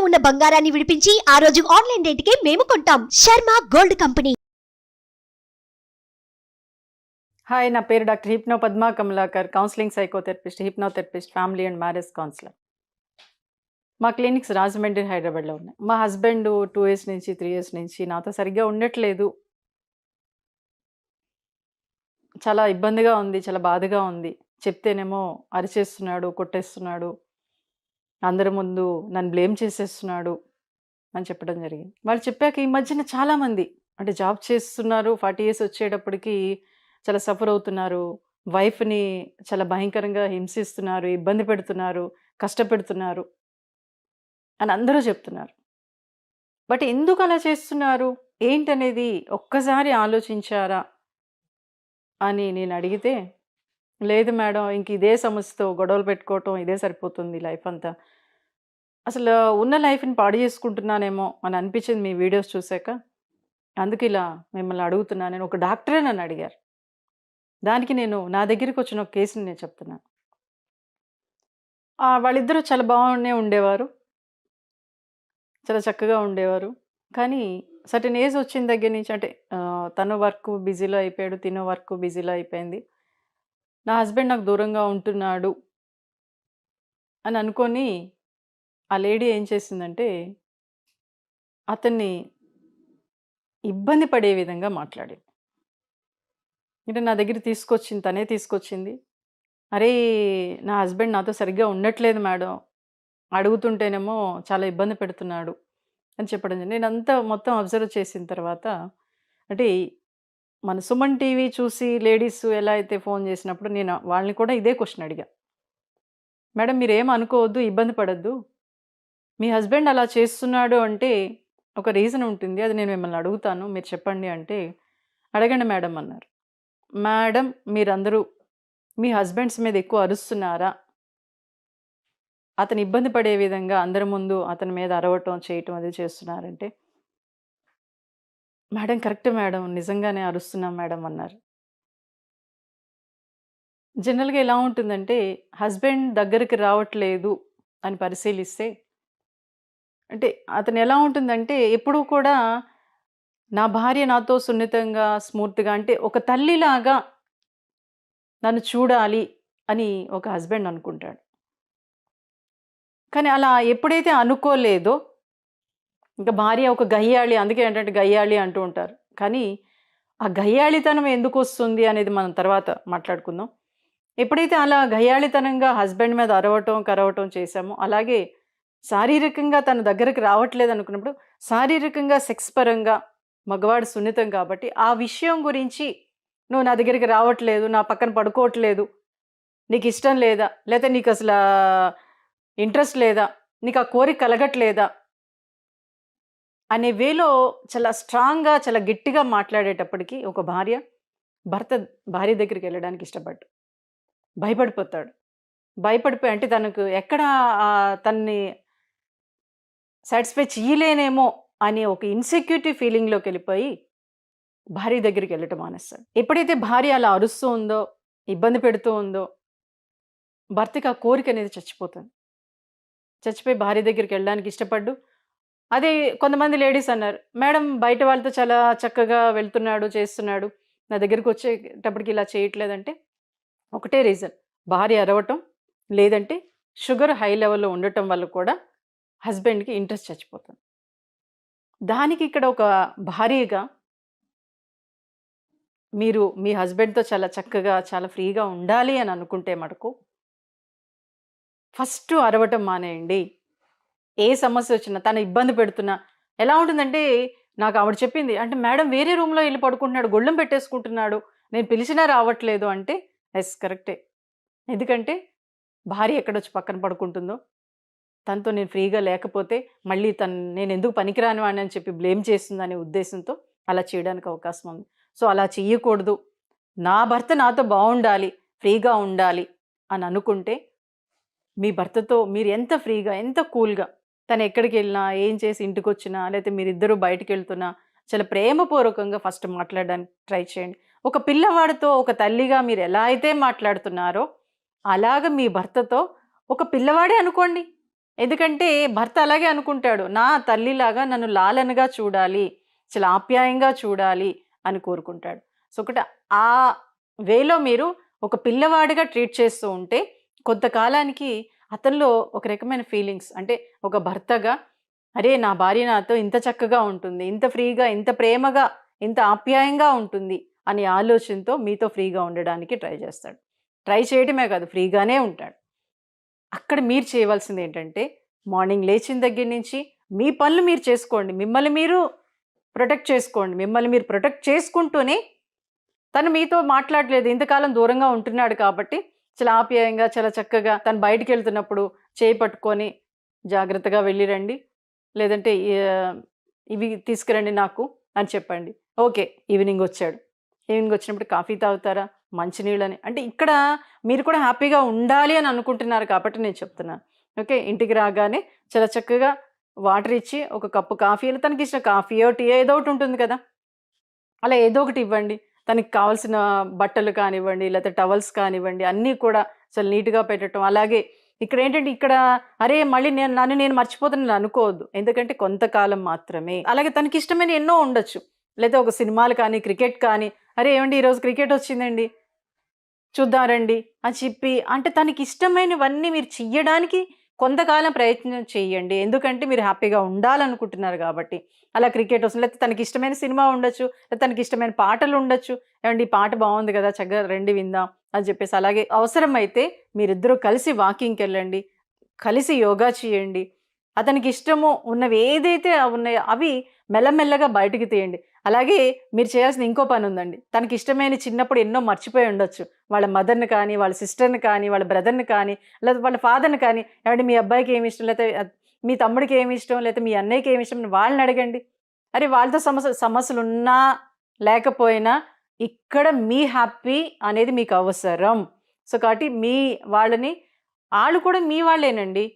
ఉన్న బంగారాన్ని విడిపించి ఆ రోజు ఆన్లైన్ రేటుకే మేము కొంటాం. Sharma gold company. హాయ్, నా పేరు doctor hypno Padma Kamalakar, counselling psychotherapist, hypnotherapist, family and marriage counsellor. మా క్లినిక్స్ రాజమండ్రి, హైదరాబాద్లో ఉన్నాయి. మా హస్బెండ్ 2 years నుంచి 3 years నుంచి నాతో సరిగ్గా ఉండట్లేదు. చాలా ఇబ్బందిగా ఉంది, చాలా బాధగా ఉంది. చెప్తేనేమో అరిచేస్తున్నాడు, కొట్టేస్తున్నాడు, అందరి ముందు నన్ను బ్లేమ్ చేసేస్తున్నాడు అని చెప్పడం జరిగింది. వాళ్ళు చెప్పాక ఈ మధ్యన చాలామంది అంటే జాబ్ చేస్తున్నారు, 40 years వచ్చేటప్పటికి చాలా సఫర్ అవుతున్నారు, వైఫ్ని చాలా భయంకరంగా హింసిస్తున్నారు, ఇబ్బంది పెడుతున్నారు, కష్టపెడుతున్నారు అని అందరూ చెప్తున్నారు. బట్ ఎందుకు అలా చేస్తున్నారు ఏంటనేది ఒక్కసారి ఆలోచించారా అని నేను అడిగితే, లేదు మేడం, ఇంక ఇదే సమస్యతో గొడవలు పెట్టుకోవటం ఇదే సరిపోతుంది లైఫ్ అంతా, అసలు ఉన్న లైఫ్ని పాడు చేసుకుంటున్నానేమో అని అనిపించింది మీ వీడియోస్ చూశాక. అందుకు ఇలా మిమ్మల్ని అడుగుతున్నాను. నేను ఒక డాక్టరే నన్ను అడిగారు. దానికి నేను నా దగ్గరికి వచ్చిన ఒక కేసుని నేను చెప్తున్నాను. వాళ్ళిద్దరూ చాలా బాగానే ఉండేవారు, చాలా చక్కగా ఉండేవారు. కానీ సర్టెన్ ఏజ్ వచ్చిన దగ్గర నుంచి అంటే తను వర్క్ బిజీలో అయిపోయాడు, తినో వర్క్ బిజీలో అయిపోయింది. నా హస్బెండ్ నాకు దూరంగా ఉంటున్నాడు అని అనుకొని ఆ లేడీ ఏం చేసిందంటే అతన్ని ఇబ్బంది పడే విధంగా మాట్లాడింది. అంటే నా దగ్గర తీసుకొచ్చింది, తనే తీసుకొచ్చింది. అరే, నా హస్బెండ్ నాతో సరిగ్గా ఉండట్లేదు మేడం, అడుగుతుంటేనేమో చాలా ఇబ్బంది పెడుతున్నాడు అని చెప్పడం జరిగింది. నేను అంతా మొత్తం అబ్జర్వ్ చేసిన తర్వాత అంటే మన సుమన్ టీవీ చూసి లేడీస్ ఎలా అయితే ఫోన్ చేసినప్పుడు నేను వాళ్ళని కూడా ఇదే క్వశ్చన్ అడిగా. మేడం, మీరేం అనుకోవద్దు, ఇబ్బంది పడద్దు, మీ హస్బెండ్ అలా చేస్తున్నాడు అంటే ఒక రీజన్ ఉంటుంది, అది నేను మిమ్మల్ని అడుగుతాను, మీరు చెప్పండి అంటే, అడగండి మేడం అన్నారు. మేడం, మీరందరూ మీ హస్బెండ్స్ మీద ఎక్కువ అరుస్తున్నారా, అతను ఇబ్బంది పడే విధంగా అందరి ముందు అతని మీద అరవటం చేయటం అది చేస్తున్నారంటే, మేడం కరెక్ట్ మేడం, నిజంగానే అరుస్తున్నాం మేడం అన్నారు. జనరల్గా ఎలా ఉంటుందంటే హస్బెండ్ దగ్గరికి రావట్లేదు అని పరిశీలిస్తే అంటే అతను ఎలా ఉంటుందంటే ఎప్పుడూ కూడా నా భార్య నాతో సున్నితంగా స్మూర్తిగా అంటే ఒక తల్లిలాగా నన్ను చూడాలి అని ఒక హస్బెండ్ అనుకుంటాడు. కానీ అలా ఎప్పుడైతే అనుకోలేదో ఇంకా భార్య ఒక గయ్యాళి, అందుకే ఏంటంటే గయ్యాళి అంటూ ఉంటారు. కానీ ఆ గయ్యాళితనం ఎందుకు వస్తుంది అనేది మనం తర్వాత మాట్లాడుకుందాం. ఎప్పుడైతే అలా గయ్యాళితనంగా హస్బెండ్ మీద అరవటం కరవటం చేశామో, అలాగే శారీరకంగా తన దగ్గరికి రావట్లేదు అనుకున్నప్పుడు శారీరకంగా సెక్స్ పరంగా మగవాడు సున్నితం కాబట్టి ఆ విషయం గురించి నువ్వు నా దగ్గరికి రావట్లేదు, నా పక్కన పడుకోవట్లేదు, నీకు ఇష్టం లేదా, లేకపోతే నీకు అసలు ఇంట్రెస్ట్ లేదా, నీకు ఆ కోరిక కలగట్లేదా అనే వేలో చాలా స్ట్రాంగ్గా చాలా గట్టిగా మాట్లాడేటప్పటికి ఒక భర్త భార్య దగ్గరికి వెళ్ళడానికి ఇష్టపడ్డు, భయపడిపోతాడు. భయపడిపోయి అంటే తనకు ఎక్కడ తన్ని సాటిస్ఫై చేయలేనేమో అనే ఒక ఇన్సెక్యూరిటీ ఫీలింగ్లోకి వెళ్ళిపోయి భార్య దగ్గరికి వెళ్ళటం మానేస్తాడు. ఎప్పుడైతే భార్య అలా అరుస్తూ ఉందో, ఇబ్బంది పెడుతూ ఉందో, భర్తకి ఆ కోరిక అనేది చచ్చిపోతుంది. చచ్చిపోయి భార్య దగ్గరికి వెళ్ళడానికి ఇష్టపడ్డు. అదే కొంతమంది లేడీస్ అన్నారు, మేడం బయట వాళ్ళతో చాలా చక్కగా వెళ్తున్నాడు, చేస్తున్నాడు, నా దగ్గరికి వచ్చేటప్పటికి ఇలా చేయట్లేదంటే ఒకటే రీజన్, భార్య అరవటం, లేదంటే షుగర్ హై లెవెల్లో ఉండటం వల్ల కూడా హస్బెండ్కి ఇంట్రెస్ట్ చచ్చిపోతుంది. దానికి ఇక్కడ ఒక భార్యగా మీరు మీ హస్బెండ్తో చాలా చక్కగా చాలా ఫ్రీగా ఉండాలి అని అనుకుంటే మటుకు ఫస్ట్ అరవటం మానేయండి. ఏ సమస్య వచ్చినా తను ఇబ్బంది పెడుతున్నా ఎలా ఉంటుందంటే, నాకు ఆవిడ చెప్పింది అంటే, మేడం వేరే రూమ్లో వెళ్ళి పడుకుంటున్నాడు, గొళ్ళెం పెట్టేసుకుంటున్నాడు, నేను పిలిచినా రావట్లేదు అంటే, ఎస్ కరెక్టే. ఎందుకంటే భార్య ఎక్కడొచ్చి పక్కన పడుకుంటుందో, తనతో నేను ఫ్రీగా లేకపోతే మళ్ళీ నేను ఎందుకు పనికిరాను అని చెప్పి బ్లేమ్ చేస్తుందనే ఉద్దేశంతో అలా చేయడానికి అవకాశం ఉంది. సో అలా చెయ్యకూడదు. నా భర్త నాతో బాగుండాలి, ఫ్రీగా ఉండాలి అని అనుకుంటే మీ భర్తతో మీరు ఎంత ఫ్రీగా, ఎంత కూల్గా, తను ఎక్కడికి వెళ్ళినా, ఏం చేసి ఇంటికి వచ్చినా, లేకపోతే మీరిద్దరూ బయటికి వెళ్తున్నా చాలా ప్రేమపూర్వకంగా ఫస్ట్ మాట్లాడడానికి ట్రై చేయండి. ఒక పిల్లవాడితో ఒక తల్లిగా మీరు ఎలా అయితే మాట్లాడుతున్నారో అలాగ మీ భర్తతో ఒక పిల్లవాడే అనుకోండి. ఎందుకంటే భర్త అలాగే అనుకుంటాడు, నా తల్లిలాగా నన్ను లాలనగా చూడాలి, చాలా ఆప్యాయంగా చూడాలి అని కోరుకుంటాడు. సో ఒకటి ఆ వేలో మీరు ఒక పిల్లవాడిగా ట్రీట్ చేస్తూ ఉంటే కొంతకాలానికి అతనిలో ఒక రకమైన ఫీలింగ్స్, అంటే ఒక భర్తగా అరే నా భార్య నాతో ఇంత చక్కగా ఉంటుంది, ఇంత ఫ్రీగా, ఇంత ప్రేమగా, ఇంత ఆప్యాయంగా ఉంటుంది అనే ఆలోచనతో మీతో ఫ్రీగా ఉండడానికి ట్రై చేస్తాడు. ట్రై చేయడమే కాదు, ఫ్రీగానే ఉంటాడు. అక్కడ మీరు చేయవలసింది ఏంటంటే మార్నింగ్ లేచిన దగ్గర నుంచి మీ పనులు మీరు చేసుకోండి, మిమ్మల్ని మీరు ప్రొటెక్ట్ చేసుకోండి. మిమ్మల్ని మీరు ప్రొటెక్ట్ చేసుకుంటూనే తను మీతో మాట్లాడలేదు, ఇంతకాలం దూరంగా ఉంటున్నాడు కాబట్టి చాలా ఆప్యాయంగా, చాలా చక్కగా తను బయటికి వెళ్తున్నప్పుడు చేయి పట్టుకొని జాగ్రత్తగా వెళ్ళిరండి, లేదంటే ఇవి తీసుకురండి నాకు అని చెప్పండి. ఓకే, ఈవినింగ్ వచ్చాడు, ఈవినింగ్ వచ్చినప్పుడు కాఫీ తాగుతారా, మంచినీళ్ళని, అంటే ఇక్కడ మీరు కూడా హ్యాపీగా ఉండాలి అని అనుకుంటున్నారు కాబట్టి నేను చెప్తున్నాను. ఓకే, ఇంటికి రాగానే చాలా చక్కగా వాటర్ ఇచ్చి ఒక కప్పు కాఫీ, తనకి ఇచ్చిన కాఫీయో టీ ఏదో ఒకటి ఉంటుంది కదా, అలా ఏదో ఒకటి ఇవ్వండి. తనకి కావాల్సిన బట్టలు కానివ్వండి, లేకపోతే టవల్స్ కానివ్వండి, అన్నీ కూడా అసలు నీట్గా పెట్టడం. అలాగే ఇక్కడ ఏంటంటే ఇక్కడ అరే మళ్ళీ నేను మర్చిపోతానని అనుకోవద్దు, ఎందుకంటే కొంతకాలం మాత్రమే. అలాగే తనకి ఇష్టమైన ఎన్నో ఉండొచ్చు, లేదా ఒక సినిమాలు కానీ, క్రికెట్ కానీ, అరే ఏమండి ఈరోజు క్రికెట్ వచ్చిందండి చూద్దారండి అని చెప్పి, అంటే తనకి ఇష్టమైనవన్నీ మీరు చెయ్యడానికి కొంతకాలం ప్రయత్నం చేయండి. ఎందుకంటే మీరు హ్యాపీగా ఉండాలనుకుంటున్నారు కాబట్టి. అలా క్రికెట్ వస్తుంది, లేకపోతే తనకి ఇష్టమైన సినిమా ఉండొచ్చు, లేకపోతే తనకి ఇష్టమైన పాటలు ఉండొచ్చు. ఏమండి ఈ పాట బాగుంది కదా, చక్కగా రండి విందాం అని చెప్పేసి. అలాగే అవసరమైతే మీరిద్దరూ కలిసి వాకింగ్కి వెళ్ళండి, కలిసి యోగా చేయండి. అతనికి ఇష్టము ఉన్నవి ఏదైతే ఉన్నాయో అవి మెల్లమెల్లగా బయటికి తీయండి. అలాగే మీరు చేయాల్సిన ఇంకో పని ఉందండి. తనకి ఇష్టమైన చిన్నప్పుడు ఎన్నో మర్చిపోయి ఉండొచ్చు, వాళ్ళ మదర్ని కానీ, వాళ్ళ సిస్టర్ని కానీ, వాళ్ళ బ్రదర్ని కానీ, లేదా వాళ్ళ ఫాదర్ని కానీ. ఏమంటే మీ అబ్బాయికి ఏమి ఇష్టం, లేకపోతే మీ తమ్ముడికి ఏమి ఇష్టం, లేకపోతే మీ అన్నయ్యకి ఏమి ఇష్టం, వాళ్ళని అడగండి. అరే వాళ్ళతో సమస్యలు ఉన్నా లేకపోయినా ఇక్కడ మీ హ్యాపీ అనేది మీకు అవసరం. సో కాబట్టి వాళ్ళని వాళ్ళు కూడా మీ వాళ్ళేనండి.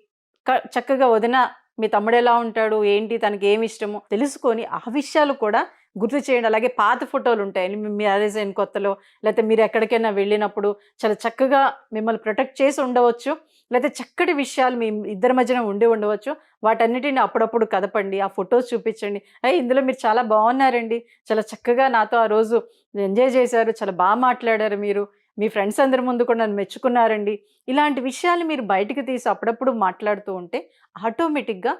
చక్కగా వదిన మీ తమ్ముడు ఎలా ఉంటాడు, ఏంటి, తనకి ఏమి ఇష్టమో తెలుసుకొని ఆ విషయాలు కూడా గుర్తు చేయండి. అలాగే పాత ఫోటోలు ఉంటాయి మీ మ్యారేజ్ అయిన కొత్తలో, లేకపోతే మీరు ఎక్కడికైనా వెళ్ళినప్పుడు చాలా చక్కగా మిమ్మల్ని ప్రొటెక్ట్ చేసి ఉండవచ్చు, లేకపోతే చక్కటి విషయాలు మీ ఇద్దరి మధ్యన ఉండవచ్చు. వాటన్నిటిని అప్పుడప్పుడు కదపండి, ఆ ఫొటోస్ చూపించండి. ఇందులో మీరు చాలా బాగున్నారండి, చాలా చక్కగా నాతో ఆ రోజు ఎంజాయ్ చేశారు, చాలా బాగా మాట్లాడారు మీరు, మీ ఫ్రెండ్స్ అందరి ముందు కూడా నన్ను మెచ్చుకున్నారండి. ఇలాంటి విషయాలు మీరు బయటికి తీసి అప్పుడప్పుడు మాట్లాడుతూ ఉంటే ఆటోమేటిక్గా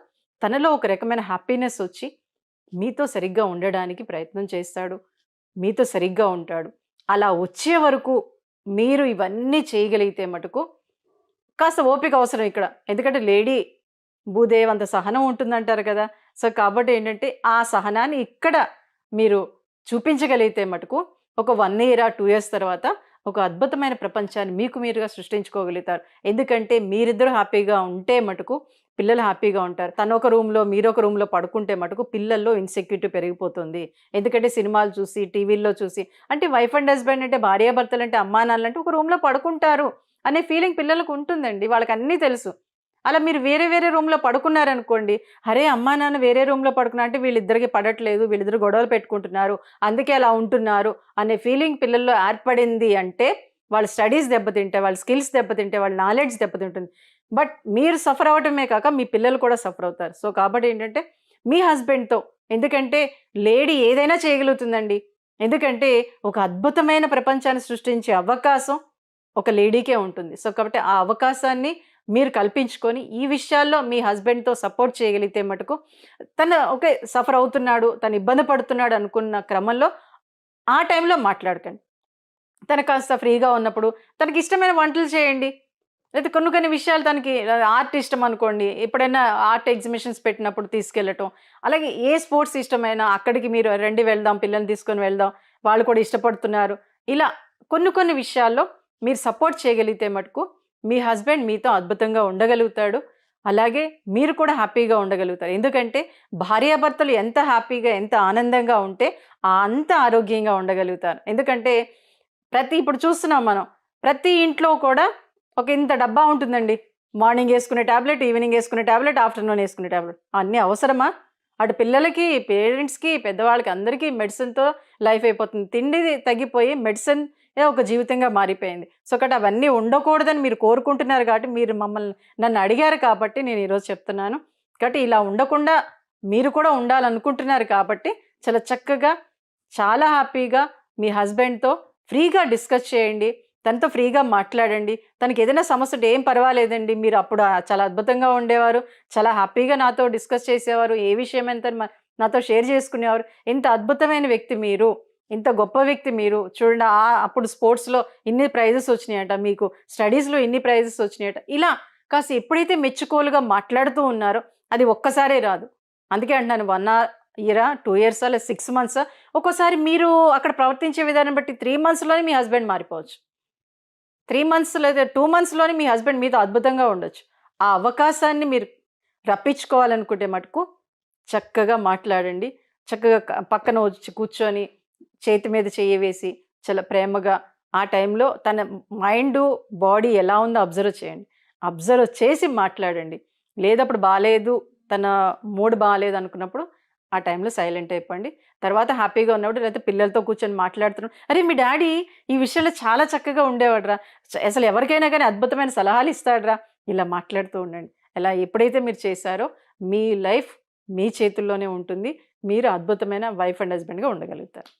తనలో ఒక రకమైన హ్యాపీనెస్ వచ్చి మీతో సరిగ్గా ఉండడానికి ప్రయత్నం చేస్తాడు, మీతో సరిగ్గా ఉంటాడు. అలా వచ్చే వరకు మీరు ఇవన్నీ చేయగలిగితే మటుకు కాస్త ఓపిక అవసరం ఇక్కడ. ఎందుకంటే లేడీ భూదేవ్ అంత సహనం ఉంటుందంటారు కదా. సో కాబట్టి ఏంటంటే ఆ సహనాన్ని ఇక్కడ మీరు చూపించగలిగితే మటుకు ఒక 1 year 2 years తర్వాత ఒక అద్భుతమైన ప్రపంచాన్ని మీకు మీరుగా సృష్టించుకోగలుగుతారు. ఎందుకంటే మీరిద్దరూ హ్యాపీగా ఉంటే మటుకు పిల్లలు హ్యాపీగా ఉంటారు. తను ఒక రూమ్లో మీరొక రూమ్లో పడుకుంటే మటుకు పిల్లల్లో ఇన్సెక్యూరిటీ పెరిగిపోతుంది. ఎందుకంటే సినిమాలు చూసి, టీవీల్లో చూసి, అంటే వైఫ్ అండ్ హస్బెండ్ అంటే భార్యాభర్తలు అంటే అమ్మా నాన్నలు అంటే ఒక రూమ్లో పడుకుంటారు అనే ఫీలింగ్ పిల్లలకు ఉంటుందండి. వాళ్ళకి అన్నీ తెలుసు. అలా మీరు వేరే వేరే రూమ్లో పడుకున్నారనుకోండి, అరే అమ్మా నాన్న వేరే రూమ్లో పడుకున్నా అంటే వీళ్ళిద్దరికి పడట్లేదు, వీళ్ళిద్దరు గొడవలు పెట్టుకుంటున్నారు, అందుకే అలా ఉంటున్నారు అనే ఫీలింగ్ పిల్లల్లో ఏర్పడింది అంటే వాళ్ళ స్టడీస్ దెబ్బతింటాయి, వాళ్ళ స్కిల్స్ దెబ్బతింటాయి, వాళ్ళ నాలెడ్జ్ దెబ్బతింటుంది. బట్ మీరు సఫర్ అవటమే కాక మీ పిల్లలు కూడా సఫర్ అవుతారు. సో కాబట్టి ఏంటంటే మీ హస్బెండ్తో, ఎందుకంటే లేడీ ఏదైనా చేయగలుగుతుందండి. ఎందుకంటే ఒక అద్భుతమైన ప్రపంచాన్ని సృష్టించే అవకాశం ఒక లేడీకే ఉంటుంది. సో కాబట్టి ఆ అవకాశాన్ని మీరు కల్పించుకొని ఈ విషయాల్లో మీ హస్బెండ్తో సపోర్ట్ చేయగలిగితే మటుకు తను ఓకే సఫర్ అవుతున్నాడు, తను ఇబ్బంది పడుతున్నాడు అనుకున్న క్రమంలో ఆ టైంలో మాట్లాడకండి. తను కాస్త ఫ్రీగా ఉన్నప్పుడు తనకి ఇష్టమైన వంటలు చేయండి. లేదా కొన్ని విషయాలు తనకి ఆర్ట్ ఇష్టం అనుకోండి, ఎప్పుడైనా ఆర్ట్ ఎగ్జిబిషన్స్ పెట్టినప్పుడు తీసుకెళ్ళటం. అలాగే ఏ స్పోర్ట్స్ ఇష్టమైనా అక్కడికి మీరు రండి వెళ్దాం, పిల్లల్ని తీసుకొని వెళ్దాం, వాళ్ళు కూడా ఇష్టపడుతున్నారు. ఇలా కొన్ని విషయాల్లో మీరు సపోర్ట్ చేయగలిగితే మటుకు మీ హస్బెండ్ మీతో అద్భుతంగా ఉండగలుగుతాడు. అలాగే మీరు కూడా హ్యాపీగా ఉండగలుగుతారు. ఎందుకంటే భార్యాభర్తలు ఎంత హ్యాపీగా, ఎంత ఆనందంగా ఉంటే అంత ఆరోగ్యంగా ఉండగలుగుతారు. ఎందుకంటే ఇప్పుడు చూస్తున్నాం మనం, ప్రతి ఇంట్లో కూడా ఒక ఇంత డబ్బా ఉంటుందండి. మార్నింగ్ వేసుకునే ట్యాబ్లెట్, ఈవినింగ్ వేసుకునే ట్యాబ్లెట్, ఆఫ్టర్నూన్ వేసుకునే ట్యాబ్లెట్. అన్నీ అవసరమా? అటు పిల్లలకి, పేరెంట్స్కి, పెద్దవాళ్ళకి అందరికీ మెడిసిన్తో లైఫ్ అయిపోతుంది. తిండి తగ్గిపోయి మెడిసిన్ ఏదో ఒక జీవితంగా మారిపోయింది. సో కాబట్టి అవన్నీ ఉండకూడదని మీరు కోరుకుంటున్నారు కాబట్టి, మీరు నన్ను అడిగారు కాబట్టి నేను ఈరోజు చెప్తున్నాను. కాబట్టి ఇలా ఉండకుండా మీరు కూడా ఉండాలనుకుంటున్నారు కాబట్టి చాలా చక్కగా, చాలా హ్యాపీగా మీ హస్బెండ్తో ఫ్రీగా డిస్కస్ చేయండి. తనతో ఫ్రీగా మాట్లాడండి. తనకి ఏదైనా సమస్య ఉంటే ఏం పర్వాలేదండి, మీరు అప్పుడు చాలా అద్భుతంగా ఉండేవారు, చాలా హ్యాపీగా నాతో డిస్కస్ చేసేవారు, ఏ విషయమైనా నాతో షేర్ చేసుకునేవారు, ఇంత అద్భుతమైన వ్యక్తి మీరు, ఇంత గొప్ప వ్యక్తి మీరు, చూడండి అప్పుడు స్పోర్ట్స్లో ఇన్ని ప్రైజెస్ వచ్చినాయట, మీకు స్టడీస్లో ఇన్ని ప్రైజెస్ వచ్చినాయట. ఇలా కాస్త ఎప్పుడైతే మెచ్చుకోలుగా మాట్లాడుతూ ఉన్నారో అది ఒక్కసారే రాదు. అందుకే అంటున్నాను 1 ఇయరా, 2 ఇయర్సా, లేదా 6 మంత్సా, ఒక్కోసారి మీరు అక్కడ ప్రవర్తించే విధానం బట్టి 3 మంత్స్లోనే మీ హస్బెండ్ మారిపోవచ్చు. 3 మంత్స్ లేదా 2 మంత్స్లోనే మీ హస్బెండ్ మీతో అద్భుతంగా ఉండొచ్చు. ఆ అవకాశాన్ని మీరు రప్పించుకోవాలనుకుంటే మటుకు చక్కగా మాట్లాడండి. చక్కగా పక్కన వచ్చి కూర్చొని చేతి మీద చెయ్యి వేసి చాలా ప్రేమగా ఆ టైంలో తన మైండు, బాడీ ఎలా ఉందో అబ్జర్వ్ చేయండి. అబ్జర్వ్ చేసి మాట్లాడండి. లేదప్పుడు బాలేదు, తన మూడ్ బాలేదు అనుకున్నప్పుడు ఆ టైంలో సైలెంట్ అయిపోండి. తర్వాత హ్యాపీగా ఉన్నప్పుడు లేకపోతే పిల్లలతో కూర్చొని మాట్లాడుతున్నాడు, అరే మీ డాడీ ఈ విషయంలో చాలా చక్కగా ఉండేవాడురా, అసలు ఎవరికైనా కానీ అద్భుతమైన సలహాలు ఇస్తాడురా, ఇలా మాట్లాడుతూ ఉండండి. ఇలా ఎప్పుడైతే మీరు చేశారో మీ లైఫ్ మీ చేతుల్లోనే ఉంటుంది. మీరు అద్భుతమైన వైఫ్ అండ్ హస్బెండ్గా ఉండగలుగుతారు.